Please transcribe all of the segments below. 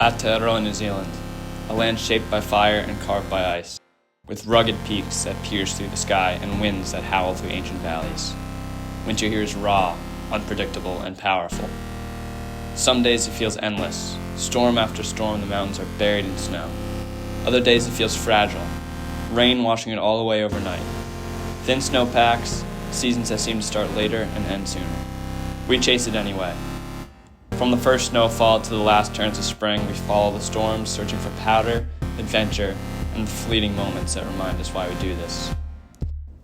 Aotearoa, New Zealand, a land shaped by fire and carved by ice, with rugged peaks that pierce through the sky and winds that howl through ancient valleys. Winter here is raw, unpredictable, and powerful. Some days it feels endless. Storm after storm, the mountains are buried in snow. Other days it feels fragile, rain washing it all away overnight. Thin snowpacks, seasons that seem to start later and end sooner. We chase it anyway. From the first snowfall to the last turns of spring, we follow the storms, searching for powder, adventure, and the fleeting moments that remind us why we do this.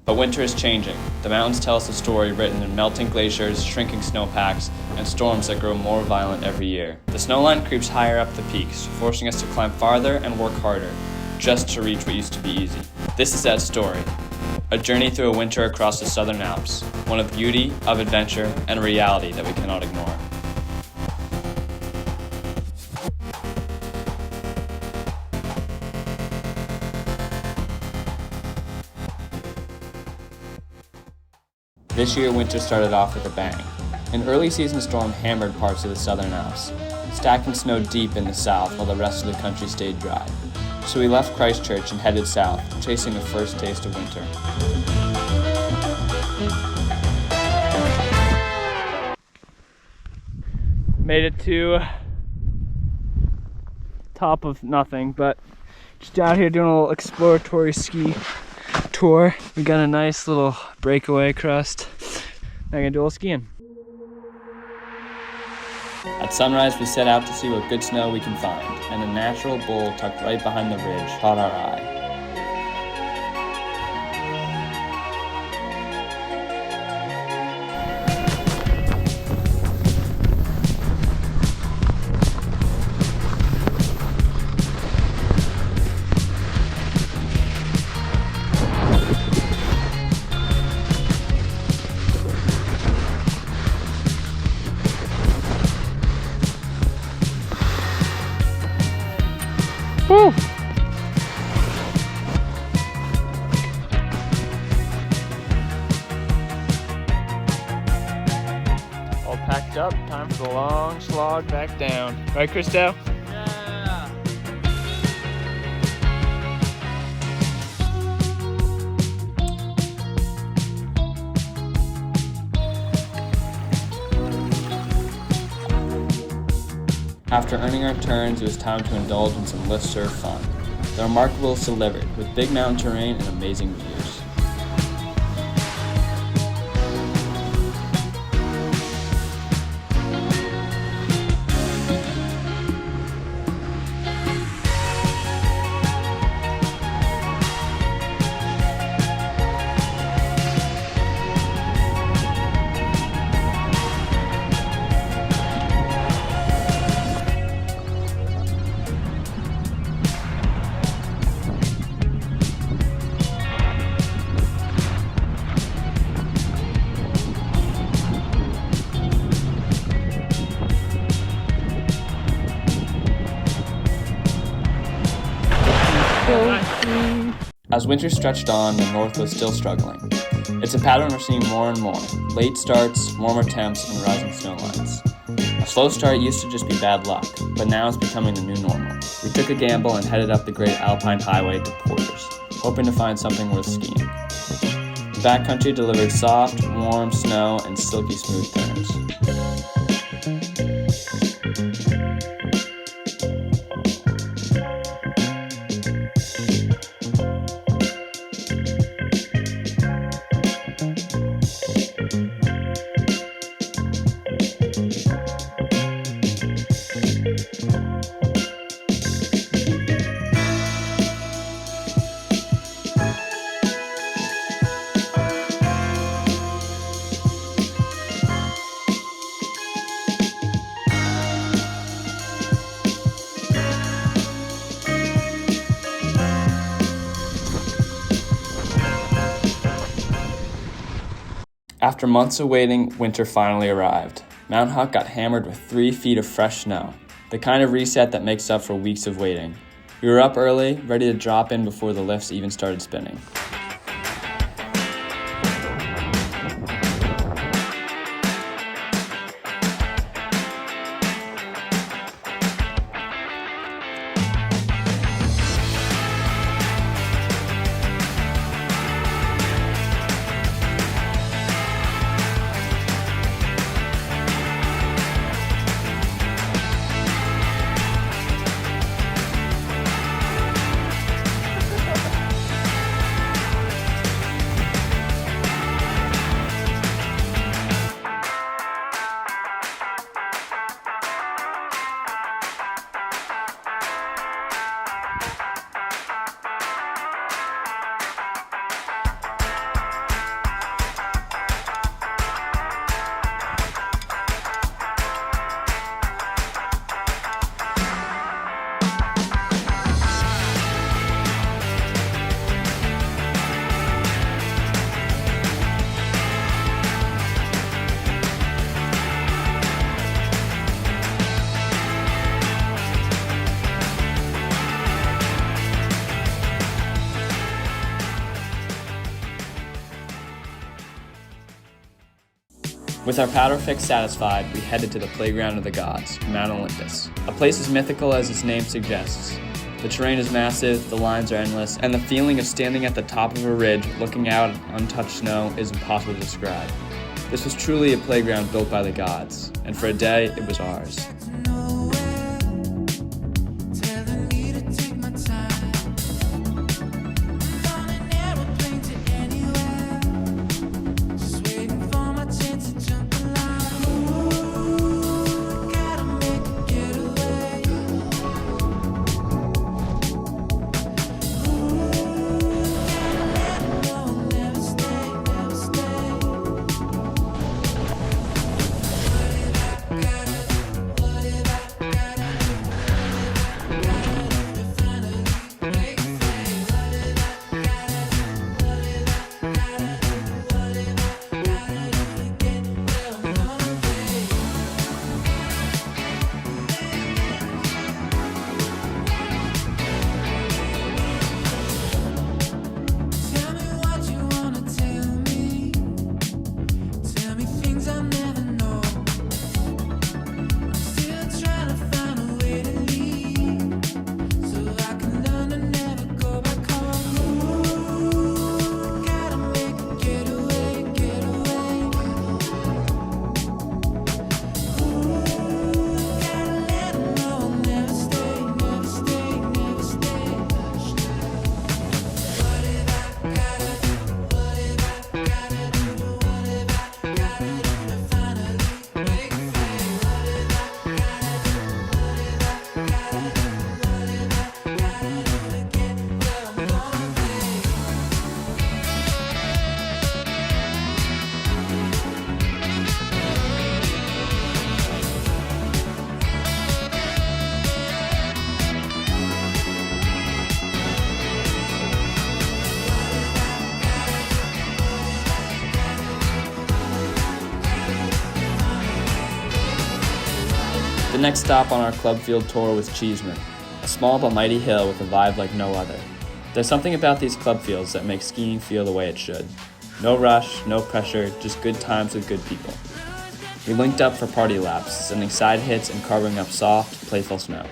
But winter is changing. The mountains tell us a story written in melting glaciers, shrinking snowpacks, and storms that grow more violent every year. The snowline creeps higher up the peaks, forcing us to climb farther and work harder, just to reach what used to be easy. This is that story. A journey through a winter across the Southern Alps, one of beauty, of adventure, and a reality that we cannot ignore. This year, winter started off with a bang. An early season storm hammered parts of the Southern Alps, stacking snow deep in the south while the rest of the country stayed dry. So we left Christchurch and headed south, chasing the first taste of winter. Made it to top of nothing, but just out here doing a little exploratory ski tour. We got a nice little breakaway crust. Now I'm gonna do a little skiing. At sunrise, we set out to see what good snow we can find, and a natural bowl tucked right behind the ridge caught our eye. Woo! All packed up, time for the long slog back down. Right, Christo? Yeah. After earning our turns, it was time to indulge in some lift surf fun. The remarkable is delivered, with big mountain terrain and amazing views. As winter stretched on, the north was still struggling. It's a pattern we're seeing more and more. Late starts, warmer temps, and rising snow lines. A slow start used to just be bad luck, but now it's becoming the new normal. We took a gamble and headed up the Great Alpine Highway to Porters, hoping to find something worth skiing. The backcountry delivered soft, warm snow and silky smooth turns. After months of waiting, winter finally arrived. Mount Huck got hammered with 3 feet of fresh snow, the kind of reset that makes up for weeks of waiting. We were up early, ready to drop in before the lifts even started spinning. With our powder fix satisfied, we headed to the playground of the gods, Mount Olympus. A place as mythical as its name suggests. The terrain is massive, the lines are endless, and the feeling of standing at the top of a ridge looking out at untouched snow is impossible to describe. This was truly a playground built by the gods, and for a day, it was ours. The next stop on our club field tour was Cheeseman, a small but mighty hill with a vibe like no other. There's something about these club fields that makes skiing feel the way it should. No rush, no pressure, just good times with good people. We linked up for party laps, sending side hits and carving up soft, playful snow.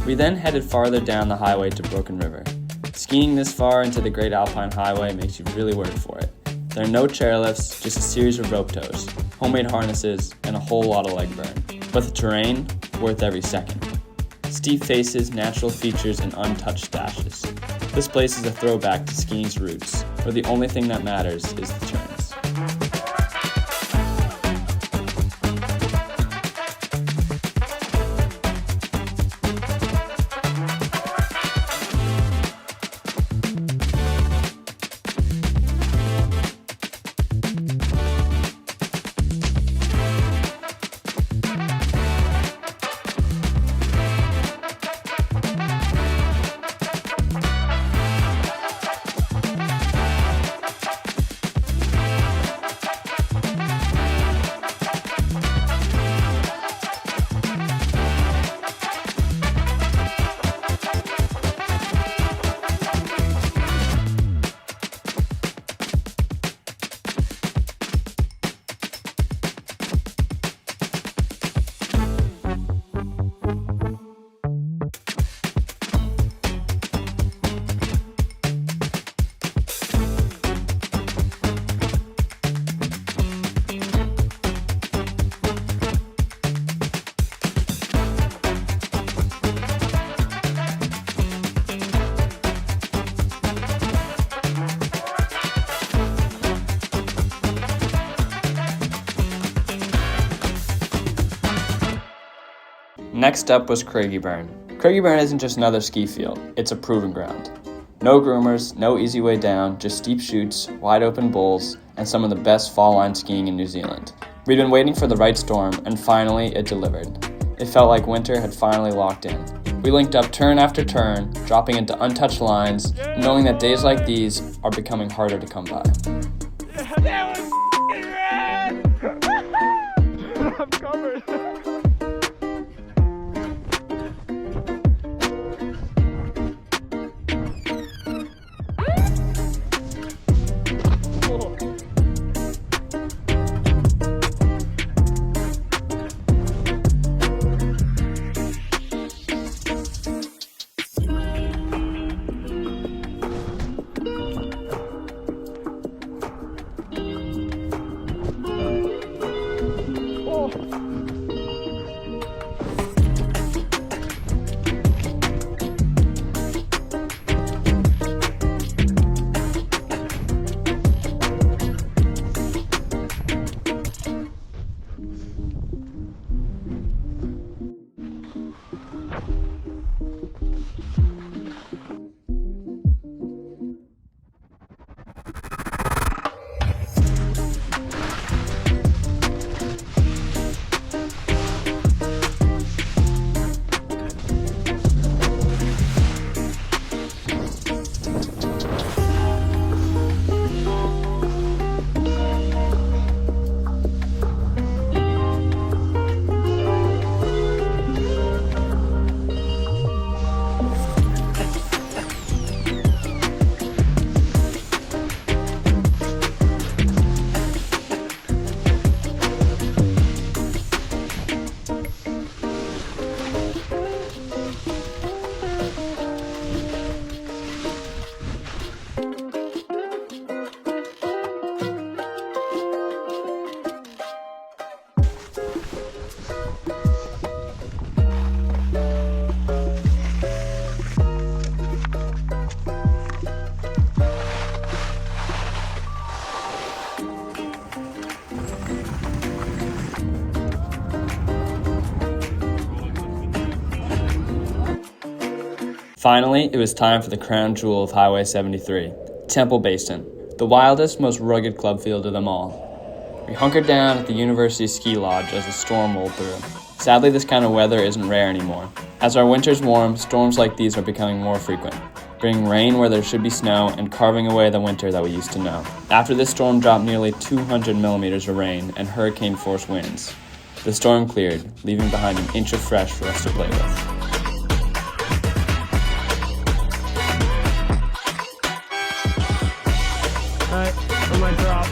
We then headed farther down the highway to Broken River. Skiing this far into the Great Alpine Highway makes you really work for it. There are no chairlifts, just a series of rope tows, homemade harnesses, and a whole lot of leg burn. But the terrain, worth every second. Steep faces, natural features, and untouched dashes. This place is a throwback to skiing's roots, where the only thing that matters is the turns. Next up was Craigieburn. Craigieburn isn't just another ski field, it's a proving ground. No groomers, no easy way down, just steep chutes, wide open bowls, and some of the best fall line skiing in New Zealand. We'd been waiting for the right storm, and finally it delivered. It felt like winter had finally locked in. We linked up turn after turn, dropping into untouched lines, knowing that days like these are becoming harder to come by. That was rad! I'm covered. Finally, it was time for the crown jewel of Highway 73, Temple Basin, the wildest, most rugged club field of them all. We hunkered down at the University Ski Lodge as the storm rolled through. Sadly, this kind of weather isn't rare anymore. As our winters warm, storms like these are becoming more frequent, bringing rain where there should be snow and carving away the winter that we used to know. After this storm dropped nearly 200 millimeters of rain and hurricane-force winds, the storm cleared, leaving behind an inch of fresh for us to play with. Alright, on my drop.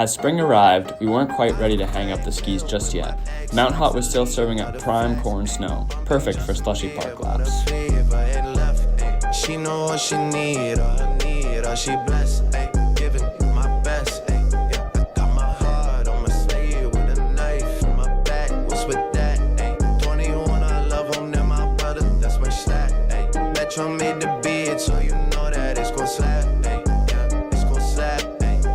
As spring arrived, we weren't quite ready to hang up the skis just yet. Mount Hot was still serving up prime corn snow, perfect for slushy park laps. She know what she need, all she blessed, giving my best, yeah, I got my heart on my sleeve with a knife in my back, what's with that, 21, I love him, they're my brother, that's my stat, Metro made the beat, so you know that it's gon' slap, yeah, it's gon' slap,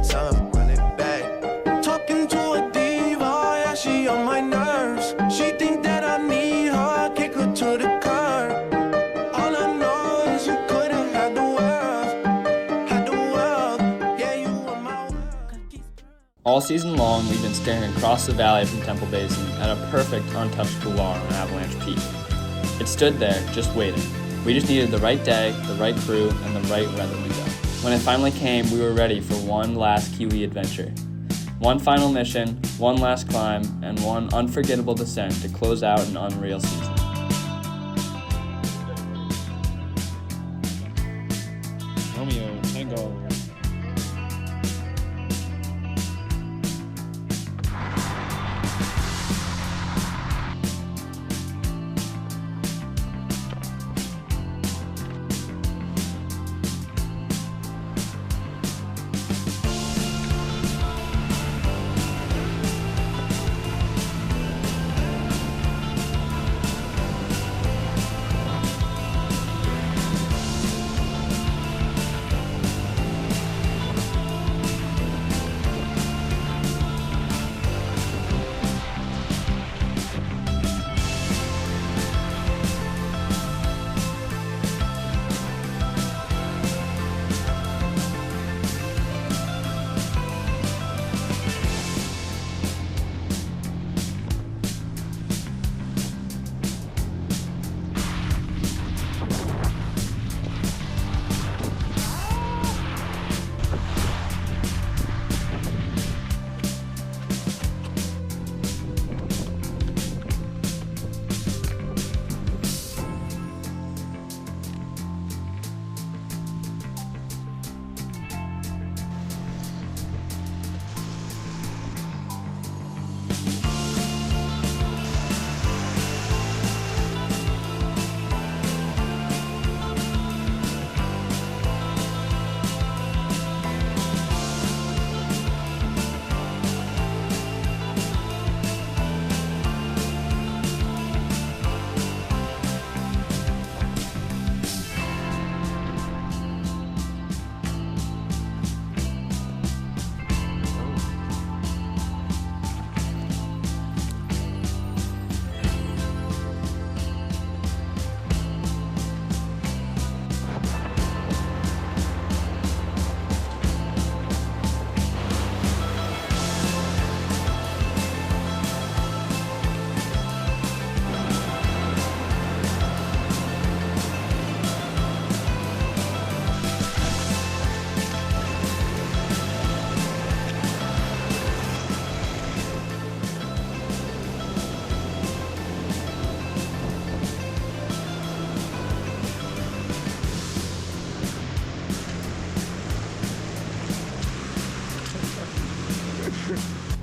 tell him run it back, talking to a diva, yeah, she on my nerves, she think that I need her, kick her to the curb. All season long, we've been staring across the valley from Temple Basin at a perfect untouched couloir on Avalanche Peak. It stood there, just waiting. We just needed the right day, the right crew, and the right weather window. When it finally came, we were ready for one last Kiwi adventure. One final mission, one last climb, and one unforgettable descent to close out an unreal season. Romeo, Tango.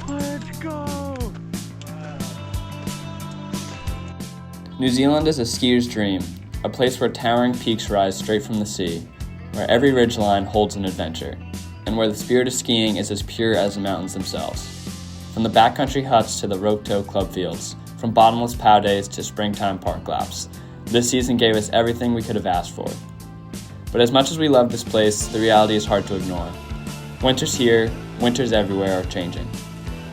Let's go! New Zealand is a skier's dream, a place where towering peaks rise straight from the sea, where every ridgeline holds an adventure, and where the spirit of skiing is as pure as the mountains themselves. From the backcountry huts to the rope-toe club fields, from bottomless pow days to springtime park laps, this season gave us everything we could have asked for. But as much as we love this place, the reality is hard to ignore. Winters here, winters everywhere are changing.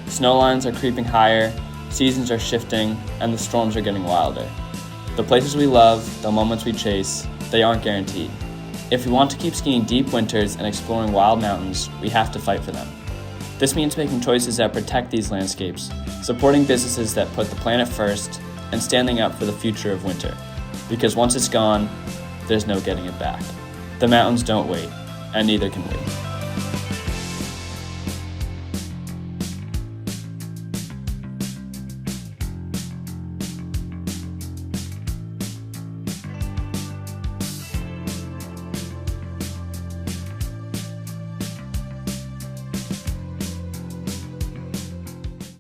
Snow lines are creeping higher, seasons are shifting, and the storms are getting wilder. The places we love, the moments we chase, they aren't guaranteed. If we want to keep skiing deep winters and exploring wild mountains, we have to fight for them. This means making choices that protect these landscapes, supporting businesses that put the planet first, and standing up for the future of winter. Because once it's gone, there's no getting it back. The mountains don't wait, and neither can we.